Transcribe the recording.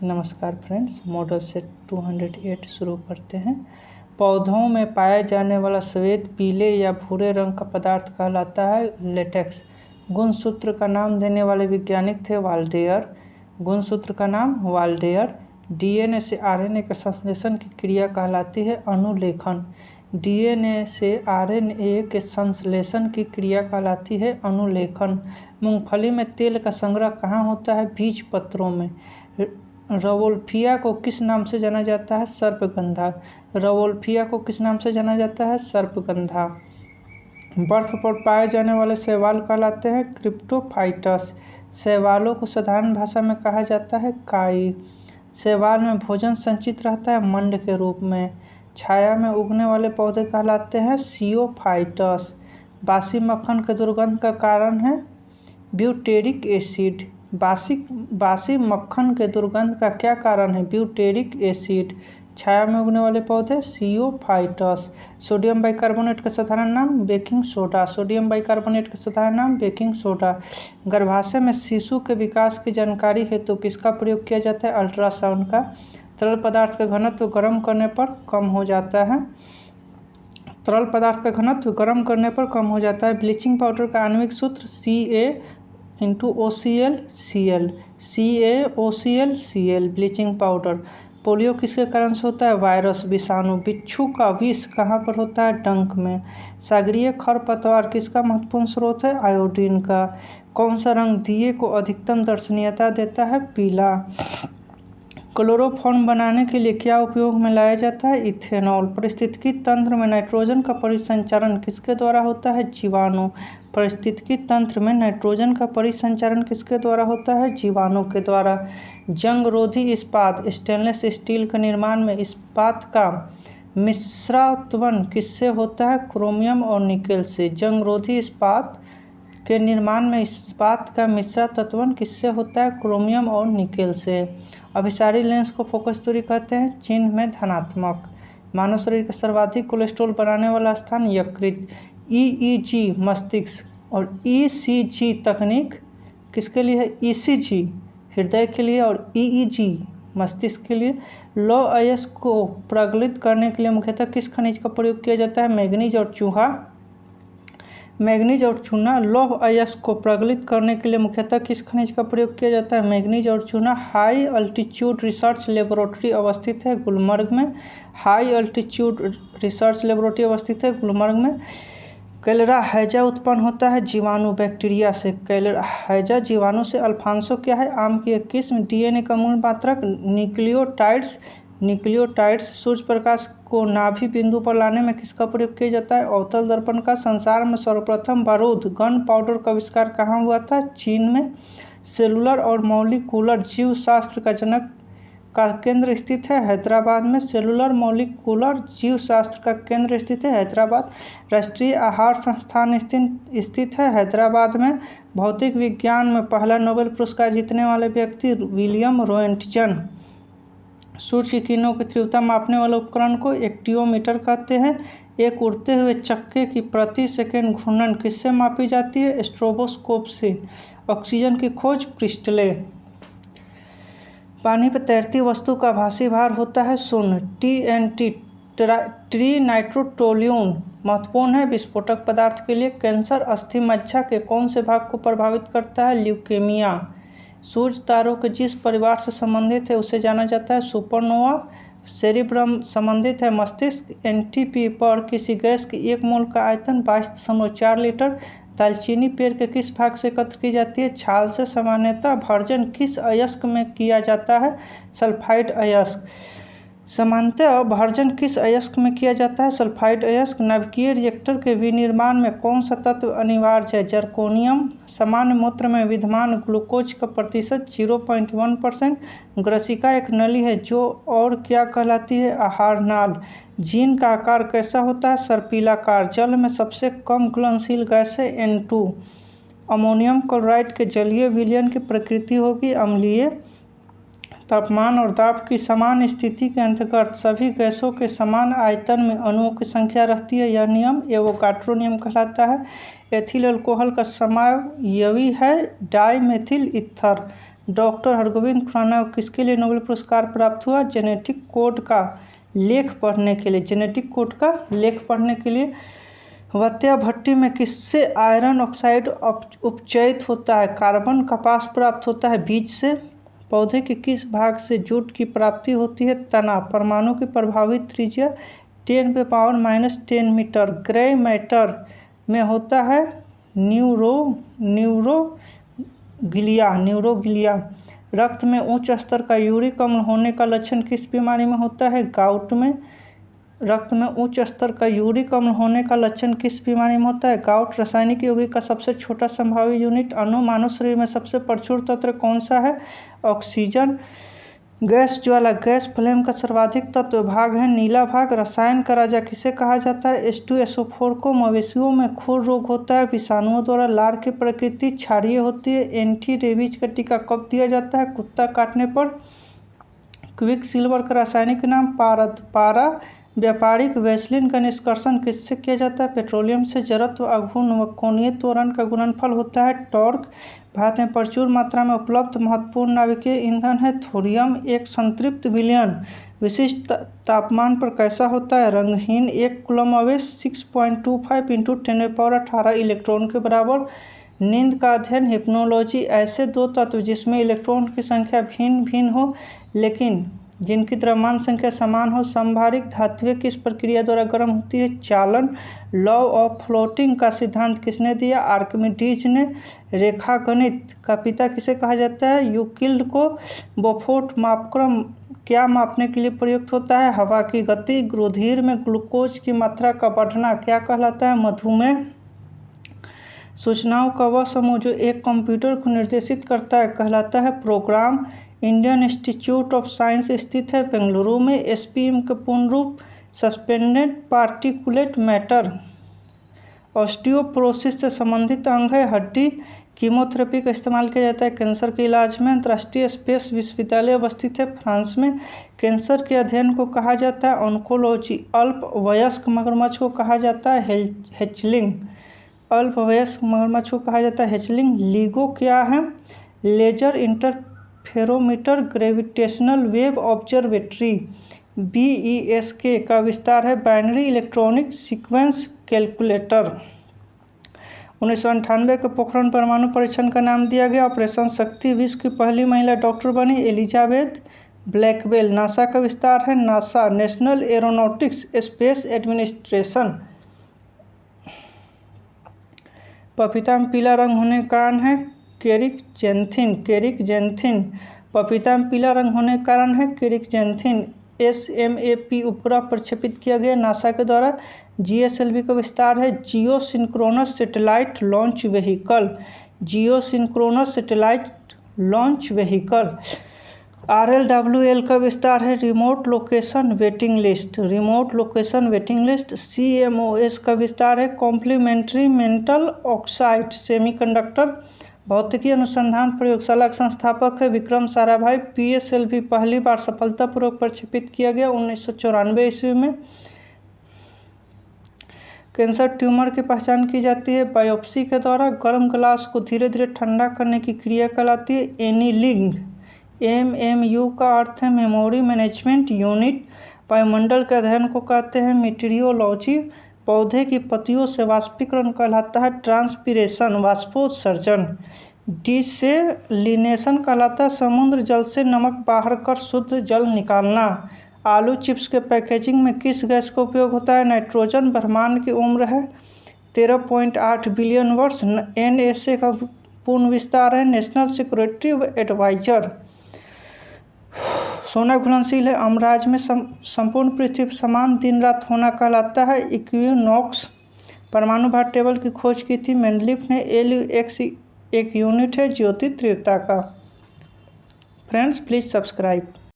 नमस्कार friends, model set 208 शुरू करते हैं। पौधों में पाया जाने वाला श्वेत पीले या भूरे रंग का पदार्थ कहलाता है लेटेक्स। गुणसूत्र का नाम देने वाले वैज्ञानिक थे वाल्डेयर। गुणसूत्र का नाम वाल्डेयर। डीएनए से आरएनए के संश्लेषण की क्रिया कहलाती है अनुलेखन। डीएनए से आरएनए के संश्लेषण की क्रिया कहलाती है अनुलेखन। मूंगफली में तेल का संग्रह कहाँ होता है? बीज पत्रों में। रवोल्फिया को किस नाम से जाना जाता है? सर्पगंधा। रवोल्फिया को किस नाम से जाना जाता है? सर्पगंधा। बर्फ पर पाए जाने वाले शैवाल कहलाते हैं क्रिप्टोफाइटस। शैवालों को साधारण भाषा में कहा जाता है काई। शैवाल में भोजन संचित रहता है मंड के रूप में। छाया में उगने वाले पौधे कहलाते हैं सियोफाइटस। बासी मक्खन के दुर्गंध का कारण है ब्यूटेरिक एसिड। बासी मक्खन के दुर्गंध का क्या कारण है? Butyric acid. छाया में उगने वाले पौधे सियोफाइटस। सोडियम बाइकार्बोनेट का साधारण नाम बेकिंग सोडा। सोडियम बाइकार्बोनेट का साधारण नाम बेकिंग सोडा। गर्भाशय में शिशु के विकास की जानकारी हेतु किसका प्रयोग किया जाता है? अल्ट्रासाउंड का। तरल पदार्थ का घनत्व गर्म करने पर कम हो जाता है। तरल पदार्थ का घनत्व गर्म करने पर कम हो जाता है। ब्लीचिंग पाउडर का आणविक सूत्र CaOClCl। CaOClCl bleaching powder. Polio किसके कारण से होता है? वायरस, विषाणु। बिच्छू का विष कहाँ पर होता है? डंक में। सागरीय खरपतवार किसका महत्वपूर्ण स्रोत है? आयोडीन का। कौन सा रंग दिए को अधिकतम दर्शनीयता देता है? पीला। क्लोरोफॉर्म बनाने के लिए क्या उपयोग में लाया जाता है? इथेनॉल। पारिस्थितिकी तंत्र में नाइट्रोजन का परिसंचरण किसके द्वारा होता है? जीवाणु। पारिस्थितिकी तंत्र में नाइट्रोजन का परिसंचरण किसके द्वारा होता है? जीवाणु के द्वारा। जंगरोधी इस्पात स्टेनलेस स्टील के निर्माण में इस्पात का मिश्रात्वन किससे होता है? क्रोमियम और निकेल से। जंगरोधी इस्पात के निर्माण में इस्पात का मिश्रा तत्वन किससे होता है? क्रोमियम और निकेल से। अभिसारी लेंस को फोकस दूरी कहते हैं। चिन्ह में धनात्मक। मानव शरीर का सर्वाधिक कोलेस्ट्रॉल बनाने वाला स्थान यकृत। EEG मस्तिष्क और ECG तकनीक किसके लिए है? ECG हृदय के लिए और EEG मस्तिष्क के लिए। लौह अयस्क को प्रज्वलित करने के लिए मुख्यतः किस खनिज का प्रयोग किया जाता है? मैग्नीज और चूना। लौह अयस्क को प्रज्वलित करने के लिए मुख्यतः किस खनिज का प्रयोग किया जाता है? मैग्नीज और चूना। हाई अल्टीट्यूड रिसर्च लेबोरेटरी अवस्थित है गुलमर्ग में। हाई अल्टीट्यूड रिसर्च लेबोरेटरी अवस्थित है गुलमर्ग में। कैलेरा हैजा उत्पन्न होता है जीवाणु बैक्टीरिया से। कैलेरा हैजा जीवाणु से। अल्फांसो क्या है? आम की एक किस्म। डीएनए का मूल मात्रक न्यूक्लियोटाइड्स। सूर्य प्रकाश को नाभि बिंदु पर लाने में किसका प्रयोग किया जाता है? अवतल दर्पण का। संसार में सर्वप्रथम बारूद गन पाउडर का आविष्कार कहाँ हुआ था? चीन में। सेलुलर और मॉलिक्यूलर जीव शास्त्र का जनक का केंद्र स्थित है हैदराबाद में। सेलुलर मॉलिक्यूलर जीव शास्त्र का केंद्र स्थित है हैदराबाद। राष्ट्रीय आहार संस्थान स्थित है हैदराबाद में। भौतिक विज्ञान में पहला नोबेल पुरस्कार जीतने वाले व्यक्ति विलियम रोएंटजन। सूर्य की किरणों की तीव्रता मापने वाले उपकरण को एक्टियोमीटर कहते हैं। एक उड़ते हुए चक्के की प्रति सेकंड घूर्णन किससे मापी जाती है? स्ट्रोबोस्कोप से। ऑक्सीजन की खोज प्रिस्टले। पानी पर तैरती वस्तु का आभासी भार होता है शून्य। TNT ट्रीनाइट्रोटोल्यून महत्वपूर्ण है विस्फोटक पदार्थ के लिए। कैंसर अस्थि मज्जा के कौन से भाग को प्रभावित करता है? ल्यूकेमिया। सूर्य तारों के जिस परिवार से संबंधित है उसे जाना जाता है सुपरनोवा। सेरिब्रम संबंधित है मस्तिष्क। NTP पर किसी गैस की एक मोल का आयतन 22.4 लीटर। दालचीनी पेड़ के किस भाग से एकत्र की जाती है? छाल से। सामान्यतः भर्जन किस अयस्क में किया जाता है? सल्फाइड अयस्क। सामान्यतः भर्जन किस अयस्क में किया जाता है? सल्फाइड अयस्क। नाभिकीय रिएक्टर के विनिर्माण में कौन सा तत्व अनिवार्य है? जर्कोनियम। सामान्य मूत्र में विद्यमान ग्लूकोज का प्रतिशत 0.1%। ग्रसिका एक नली है जो और क्या कहलाती है? आहार नाल। जीन का आकार कैसा होता है? सर्पिलाकार। जल में सबसे कम घुलनशील गैस है N2। अमोनियम क्लोराइड के जलीय विलयन की प्रकृति होगी अम्लीय। तापमान और दाब की समान स्थिति के अंतर्गत सभी गैसों के समान आयतन में अणुओं की संख्या रहती है। यह नियम एवोगाड्रो नियम कहलाता है। एथिल अल्कोहल का समावयवी है dimethyl ether. Doctor Hargobind Khorana को किसके लिए नोबेल पुरस्कार प्राप्त हुआ? जेनेटिक कोड का लेख पढ़ने के लिए। जेनेटिक कोड का लेख पढ़ने के लिए। वत्या भट्टी में किससे आयरन ऑक्साइड उपचयित होता है? कार्बन। कपास प्राप्त होता है बीज से। पौधे के किस भाग से जूट की प्राप्ति होती है? तना। परमाणु की प्रभावित त्रिज्या 10⁻⁻10 मीटर। ग्रे मैटर में होता है न्यूरोगिलिया। रक्त में उच्च स्तर का यूरिक अम्ल होने का लक्षण किस बीमारी में होता है? गाउट में। रक्त में उच्च स्तर का यूरिक अम्ल होने का लक्षण किस बीमारी में होता है? गाउट। रासायनिक यौगिक का सबसे छोटा संभावित यूनिट अणु। मानव शरीर में सबसे प्रचुर तत्व कौन सा है? ऑक्सीजन। गैस ज्वाला गैस फ्लेम का सर्वाधिक तत्व भाग है नीला भाग। रसायन का राजा किसे कहा जाता है? H2SO4 को। मवेशियों में खुर रोग होता है विषाणुओं द्वारा। लार की प्रकृति क्षारीय होती है। एंटी रेबीज का टीका कब दिया जाता है? कुत्ता काटने पर। क्विक सिल्वर का रासायनिक नाम पारा। व्यापारिक वैसलीन का निष्कर्षण किससे किया जाता है? पेट्रोलियम से। जड़त्व आघूर्ण व कोणीय त्वरण का गुणनफल होता है टॉर्क। भारत में प्रचुर मात्रा में उपलब्ध महत्वपूर्ण नाभिकीय ईंधन है थोरियम। एक संतृप्त विलयन विशिष्ट तापमान पर कैसा होता है? रंगहीन। एक कूलम आवेश 6.25 × 10⁻18 इलेक्ट्रॉन के बराबर। नींद का अध्ययन हिप्नोलॉजी। ऐसे दो तत्व जिसमें इलेक्ट्रॉन की संख्या भिन्न भिन्न हो लेकिन जिनकी द्रव्यमान संख्या समान हो। समभारिक धातुएं किस प्रक्रिया द्वारा गर्म होती है? चालन। लॉ ऑफ फ्लोटिंग का सिद्धांत किसने दिया? आर्किमिडीज ने। रेखागणित का पिता किसे कहा जाता है? यूक्लिड को। बोफोर्ट मापक्रम क्या मापने के लिए प्रयुक्त होता है? हवा की गति। रुधिर में ग्लूकोज की मात्रा का बढ़ना क्या कहलाता है? मधुमेह। सूचनाओं का वह समूह जो एक कंप्यूटर को निर्देशित करता है कहलाता है programme. Indian Institute of Science स्थित है बेंगलुरु में। एसपीएम का पूर्ण रूप सस्पेंडेड पार्टिकुलेट मैटर। ऑस्टियोपोरोसिस से संबंधित अंग है हड्डी। कीमोथेरेपी का इस्तेमाल किया जाता है कैंसर के इलाज में। अंतर्राष्ट्रीय स्पेस विश्वविद्यालय अवस्थित है फ्रांस में। कैंसर के अध्ययन को कहा जाता है ऑन्कोलॉजी। अल्प वयस्क मगरमच्छ को कहा जाता है हेचलिंग। अल्प वयस्क मगरमच्छ को कहा जाता है हेचलिंग। लिगो क्या है? Laser interferometer gravitational wave observatory. BESK का विस्तार है बाइनरी इलेक्ट्रॉनिक सीक्वेंस कैलकुलेटर। 1998 के पोखरण परमाणु परीक्षण का नाम दिया गया। ऑपरेशन शक्ति। विश्व की पहली महिला डॉक्टर बनी एलिजाबेथ ब्लैकवेल। नासा का विस्तार है NASA national aeronautics space administration. पपीता में पीला रंग होने का कारण है केरिक-जेंथिन। पपीता में पीला रंग होने के कारण है केरिक-जेंथिन। SMAP उपग्रह प्रक्षेपित किया गया नासा के द्वारा। GSLV का विस्तार है geosynchronous satellite launch vehicle. Geosynchronous satellite launch vehicle. RLWL का विस्तार है remote location waiting list. Remote location waiting list. CMOS का विस्तार है कॉम्प्लीमेंट्री मेटल ऑक्साइड सेमीकंडक्टर। भौतिकी अनुसंधान प्रयोगशाला का संस्थापक है विक्रम साराभाई। PSLV पहली बार सफलतापूर्वक प्रक्षेपित किया गया 1994 ईस्वी में। कैंसर ट्यूमर की पहचान की जाती है बायोप्सी के द्वारा। गर्म ग्लास को धीरे धीरे ठंडा करने की क्रिया कहलाती है एनीलिंग। MMU का अर्थ है मेमोरी मैनेजमेंट यूनिट। वायुमंडल के अध्ययन को कहते हैं मीटेरियोलॉजी। पौधे की पत्तियों से वाष्पीकरण कहलाता है ट्रांसपीरेशन वाष्पोत्सर्जन। डिसेलिनेशन कहलाता है समुद्र जल से नमक बाहर कर शुद्ध जल निकालना। आलू चिप्स के पैकेजिंग में किस गैस का उपयोग होता है? नाइट्रोजन। ब्रह्मांड की उम्र है 13.8 बिलियन वर्ष। NSA का पूर्ण विस्तार है नेशनल सिक्योरिटी एडवाइजर। सोना घुलनशील है अमराज में संपूर्ण पृथ्वी समान दिन रात होना कहलाता है इक्विनॉक्स। परमाणु भार टेबल की खोज की थी मेंडलीफ ने। LUX एक यूनिट है ज्योति तीव्रता का। Friends please subscribe.